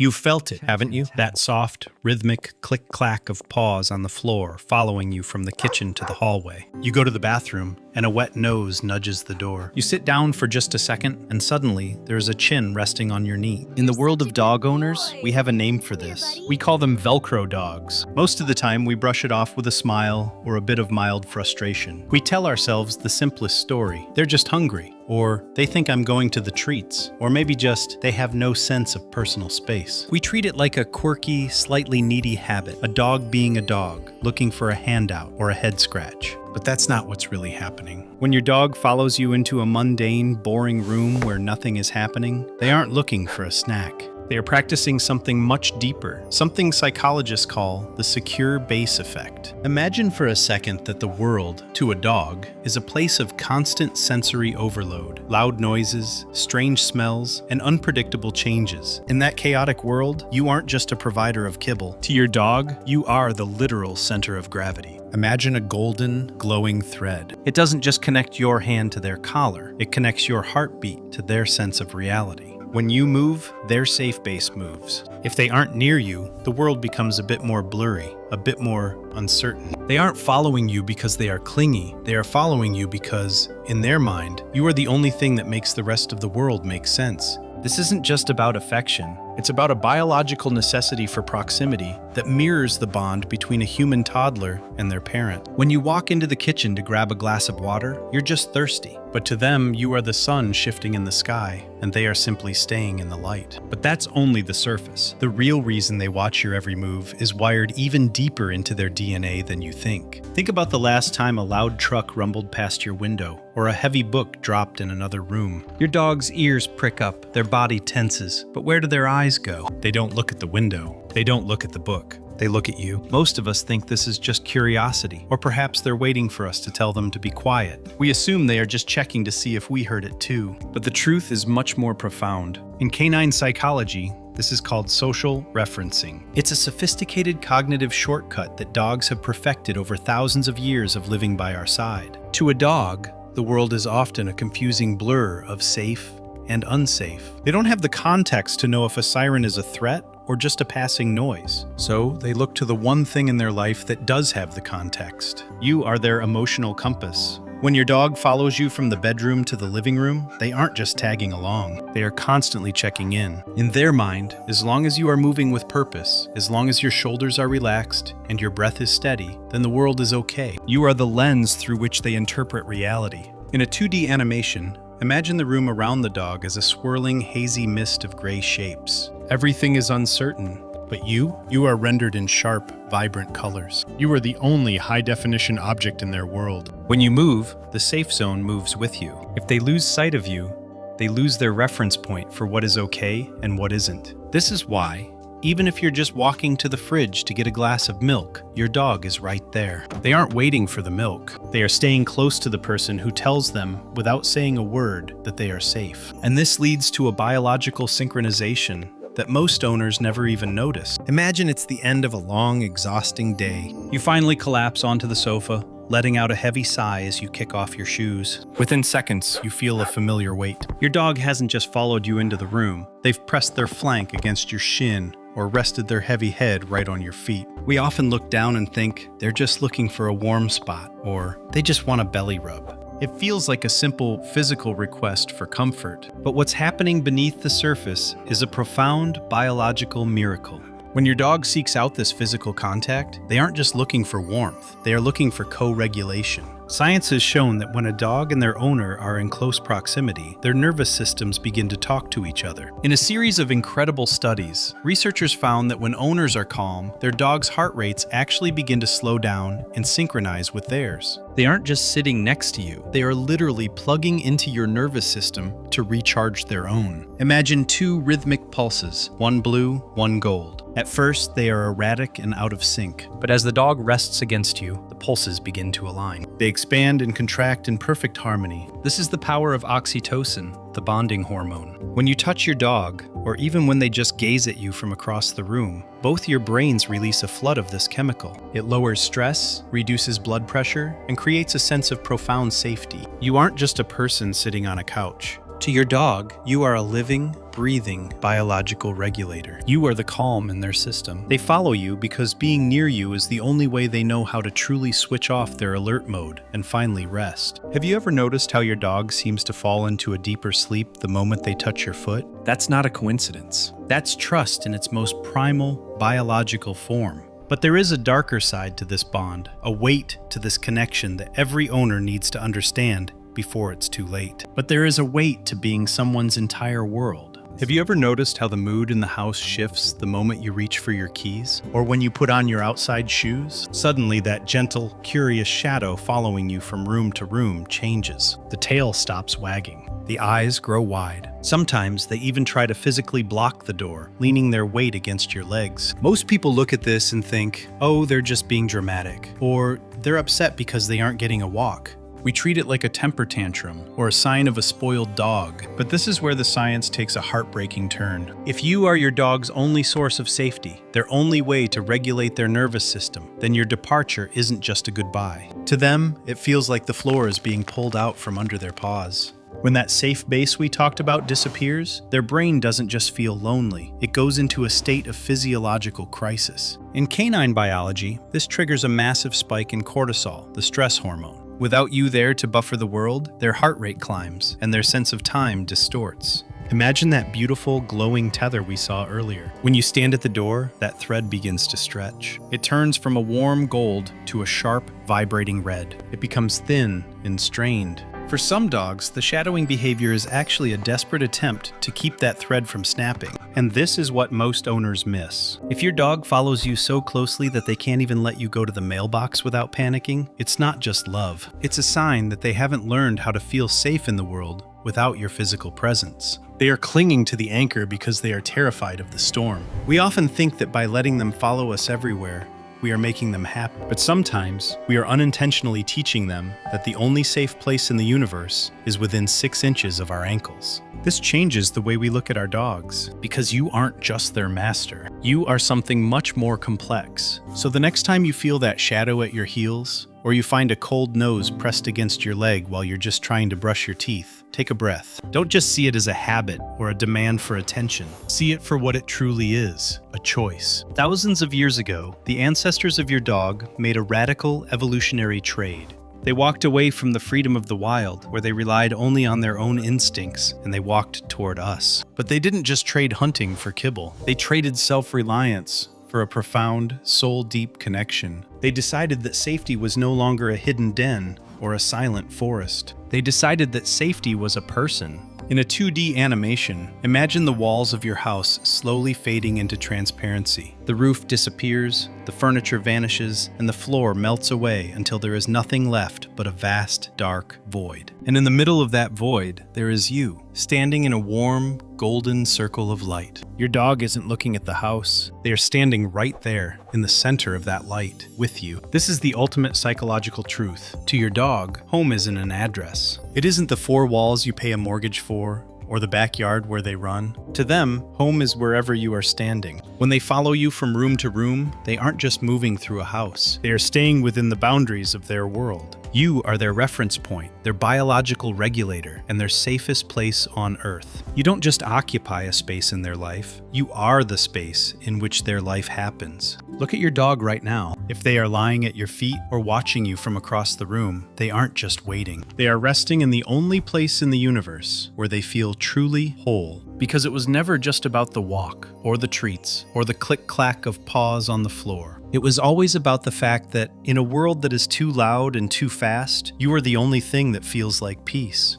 You've felt it, haven't you? That soft, rhythmic click-clack of paws on the floor following you from the kitchen to the hallway. You go to the bathroom, and a wet nose nudges the door. You sit down for just a second, and suddenly, there's a chin resting on your knee. In the world of dog owners, we have a name for this. We call them Velcro dogs. Most of the time, we brush it off with a smile or a bit of mild frustration. We tell ourselves the simplest story. They're just hungry. Or they think I'm going to the treats. Or maybe just they have no sense of personal space. We treat it like a quirky, slightly needy habit. A dog being a dog, looking for a handout or a head scratch. But that's not what's really happening. When your dog follows you into a mundane, boring room where nothing is happening, they aren't looking for a snack. They are practicing something much deeper, something psychologists call the secure base effect. Imagine for a second that the world, to a dog, is a place of constant sensory overload, loud noises, strange smells, and unpredictable changes. In that chaotic world, you aren't just a provider of kibble. To your dog, you are the literal center of gravity. Imagine a golden, glowing thread. It doesn't just connect your hand to their collar, it connects your heartbeat to their sense of reality. When you move, their safe base moves. If they aren't near you, the world becomes a bit more blurry, a bit more uncertain. They aren't following you because they are clingy. They are following you because, in their mind, you are the only thing that makes the rest of the world make sense. This isn't just about affection. It's about a biological necessity for proximity that mirrors the bond between a human toddler and their parent. When you walk into the kitchen to grab a glass of water, you're just thirsty. But to them, you are the sun shifting in the sky, and they are simply staying in the light. But that's only the surface. The real reason they watch your every move is wired even deeper into their DNA than you think. Think about the last time a loud truck rumbled past your window, or a heavy book dropped in another room. Your dog's ears prick up, their body tenses, but where do their eyes go? They don't look at the window. They don't look at the book. They look at you. Most of us think this is just curiosity, or perhaps they're waiting for us to tell them to be quiet. We assume they are just checking to see if we heard it too. But the truth is much more profound. In canine psychology, this is called social referencing. It's a sophisticated cognitive shortcut that dogs have perfected over thousands of years of living by our side. To a dog, the world is often a confusing blur of safe and unsafe. They don't have the context to know if a siren is a threat or just a passing noise. So they look to the one thing in their life that does have the context. You are their emotional compass. When your dog follows you from the bedroom to the living room, they aren't just tagging along. They are constantly checking in. In their mind, as long as you are moving with purpose, as long as your shoulders are relaxed and your breath is steady, then the world is okay. You are the lens through which they interpret reality. In a 2D animation, imagine the room around the dog as a swirling, hazy mist of gray shapes. Everything is uncertain, but you are rendered in sharp, vibrant colors. You are the only high-definition object in their world. When you move, the safe zone moves with you. If they lose sight of you, they lose their reference point for what is okay and what isn't. This is why, even if you're just walking to the fridge to get a glass of milk, your dog is right there. They aren't waiting for the milk. They are staying close to the person who tells them, without saying a word, that they are safe. And this leads to a biological synchronization that most owners never even notice. Imagine it's the end of a long, exhausting day. You finally collapse onto the sofa, letting out a heavy sigh as you kick off your shoes. Within seconds, you feel a familiar weight. Your dog hasn't just followed you into the room. They've pressed their flank against your shin or rested their heavy head right on your feet. We often look down and think they're just looking for a warm spot, or they just want a belly rub. It feels like a simple physical request for comfort, but what's happening beneath the surface is a profound biological miracle. When your dog seeks out this physical contact, they aren't just looking for warmth, they are looking for co-regulation. Science has shown that when a dog and their owner are in close proximity, their nervous systems begin to talk to each other. In a series of incredible studies, researchers found that when owners are calm, their dog's heart rates actually begin to slow down and synchronize with theirs. They aren't just sitting next to you, they are literally plugging into your nervous system to recharge their own. Imagine two rhythmic pulses, one blue, one gold. At first, they are erratic and out of sync, but as the dog rests against you, the pulses begin to align. They expand and contract in perfect harmony. This is the power of oxytocin, the bonding hormone. When you touch your dog, or even when they just gaze at you from across the room, both your brains release a flood of this chemical. It lowers stress, reduces blood pressure, and creates a sense of profound safety. You aren't just a person sitting on a couch. To your dog, you are a living, breathing biological regulator. You are the calm in their system. They follow you because being near you is the only way they know how to truly switch off their alert mode and finally rest. Have you ever noticed how your dog seems to fall into a deeper sleep the moment they touch your foot? That's not a coincidence. That's trust in its most primal biological form. But there is a darker side to this bond, a weight to this connection that every owner needs to understand before it's too late. But there is a weight to being someone's entire world. Have you ever noticed how the mood in the house shifts the moment you reach for your keys? Or when you put on your outside shoes? Suddenly that gentle, curious shadow following you from room to room changes. The tail stops wagging. The eyes grow wide. Sometimes they even try to physically block the door, leaning their weight against your legs. Most people look at this and think, oh, they're just being dramatic, or they're upset because they aren't getting a walk. We treat it like a temper tantrum or a sign of a spoiled dog. But this is where the science takes a heartbreaking turn. If you are your dog's only source of safety, their only way to regulate their nervous system, then your departure isn't just a goodbye. To them, it feels like the floor is being pulled out from under their paws. When that safe base we talked about disappears, their brain doesn't just feel lonely, it goes into a state of physiological crisis. In canine biology, this triggers a massive spike in cortisol, the stress hormone. Without you there to buffer the world, their heart rate climbs, and their sense of time distorts. Imagine that beautiful, glowing tether we saw earlier. When you stand at the door, that thread begins to stretch. It turns from a warm gold to a sharp, vibrating red. It becomes thin and strained. For some dogs, the shadowing behavior is actually a desperate attempt to keep that thread from snapping. And this is what most owners miss. If your dog follows you so closely that they can't even let you go to the mailbox without panicking, it's not just love. It's a sign that they haven't learned how to feel safe in the world without your physical presence. They are clinging to the anchor because they are terrified of the storm. We often think that by letting them follow us everywhere, we are making them happy. But sometimes, we are unintentionally teaching them that the only safe place in the universe is within 6 inches of our ankles. This changes the way we look at our dogs, because you aren't just their master. You are something much more complex. So the next time you feel that shadow at your heels, or you find a cold nose pressed against your leg while you're just trying to brush your teeth, take a breath. Don't just see it as a habit or a demand for attention. See it for what it truly is, a choice. Thousands of years ago, the ancestors of your dog made a radical evolutionary trade. They walked away from the freedom of the wild, where they relied only on their own instincts, and they walked toward us. But they didn't just trade hunting for kibble. They traded self-reliance for a profound, soul-deep connection. They decided that safety was no longer a hidden den or a silent forest. They decided that safety was a person. In a 2D animation, imagine the walls of your house slowly fading into transparency. The roof disappears, the furniture vanishes, and the floor melts away until there is nothing left but a vast, dark void. And in the middle of that void, there is you, standing in a warm, golden circle of light. Your dog isn't looking at the house. They are standing right there, in the center of that light, with you. This is the ultimate psychological truth. To your dog, home isn't an address. It isn't the 4 walls you pay a mortgage for, or the backyard where they run. To them, home is wherever you are standing. When they follow you from room to room, they aren't just moving through a house. They are staying within the boundaries of their world. You are their reference point, their biological regulator, and their safest place on Earth. You don't just occupy a space in their life, you are the space in which their life happens. Look at your dog right now. If they are lying at your feet or watching you from across the room, they aren't just waiting. They are resting in the only place in the universe where they feel truly whole. Because it was never just about the walk, or the treats, or the click-clack of paws on the floor. It was always about the fact that, in a world that is too loud and too fast, you are the only thing that feels like peace.